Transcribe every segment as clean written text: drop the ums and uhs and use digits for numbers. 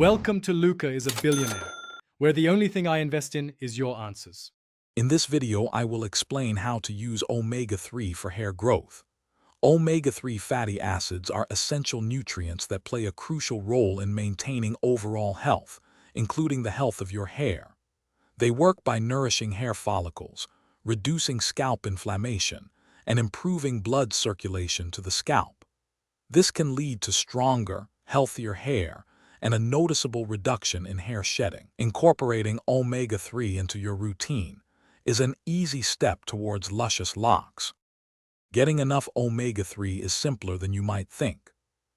Welcome to Luca is a Billionaire, where the only thing I invest in is your answers. In this video, I will explain how to use omega-3 for hair growth. Omega-3 fatty acids are essential nutrients that play a crucial role in maintaining overall health, including the health of your hair. They work by nourishing hair follicles, reducing scalp inflammation, and improving blood circulation to the scalp. This can lead to stronger, healthier hair and a noticeable reduction in hair shedding. Incorporating omega-3 into your routine is an easy step towards luscious locks. Getting enough omega-3 is simpler than you might think.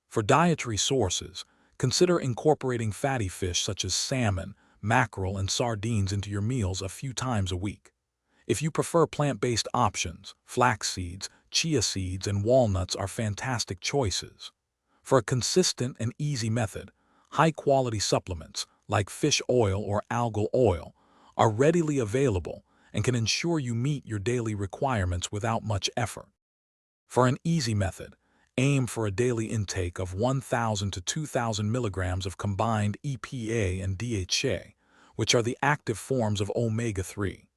For dietary sources, consider incorporating fatty fish such as salmon, mackerel, and sardines into your meals a few times a week. If you prefer plant-based options, flax seeds, chia seeds, and walnuts are fantastic choices. For a consistent and easy method, high-quality supplements like fish oil or algal oil are readily available and can ensure you meet your daily requirements without much effort. For an easy method, aim for a daily intake of 1,000 to 2,000 milligrams of combined EPA and DHA, which are the active forms of omega-3.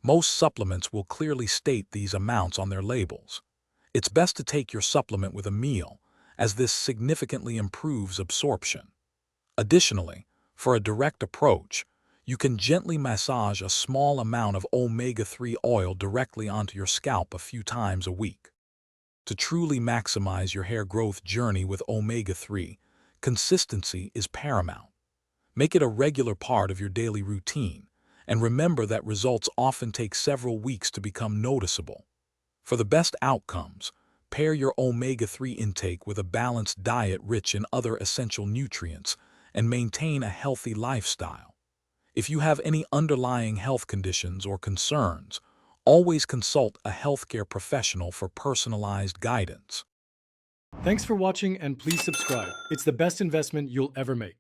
Most supplements will clearly state these amounts on their labels. It's best to take your supplement with a meal, as this significantly improves absorption. Additionally, for a direct approach, you can gently massage a small amount of omega-3 oil directly onto your scalp a few times a week. To truly maximize your hair growth journey with omega-3, consistency is paramount. Make it a regular part of your daily routine, and remember that results often take several weeks to become noticeable. For the best outcomes, pair your omega-3 intake with a balanced diet rich in other essential nutrients and maintain a healthy lifestyle. If you have any underlying health conditions or concerns, always consult a healthcare professional for personalized guidance. Thanks for watching and please subscribe. It's the best investment you'll ever make.